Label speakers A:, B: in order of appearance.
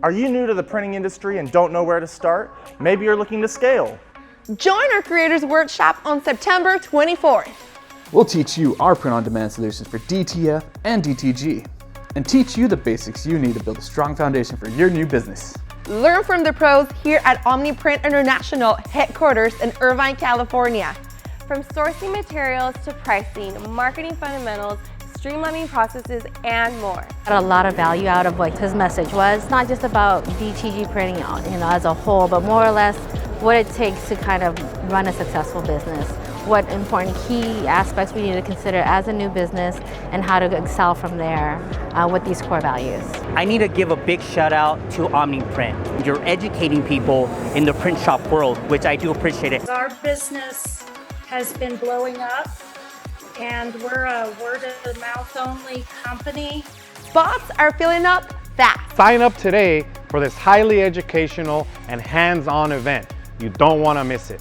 A: Are you new to the printing industry and don't know where to start? Maybe you're looking to scale.
B: Join our Creators Workshop on September 24th.
C: We'll teach you our print-on-demand solutions for DTF and DTG, and teach you the basics you need to build a strong foundation for your new business.
B: Learn from the pros here at OmniPrint International headquarters in Irvine, California.
D: From sourcing materials to pricing, marketing fundamentals, streamlining processes, and more.
E: Got a lot of value out of what his message was. It's not just about DTG printing, as a whole, but more or less what it takes to kind of run a successful business. What important key aspects we need to consider as a new business and how to excel from there with these core values.
F: I need to give a big shout out to OmniPrint. You're educating people in the print shop world, which I do appreciate it.
G: Our business has been blowing up, and we're a word-of-mouth only company.
B: Spots are filling up fast.
H: Sign up today for this highly educational and hands-on event. You don't want to miss it.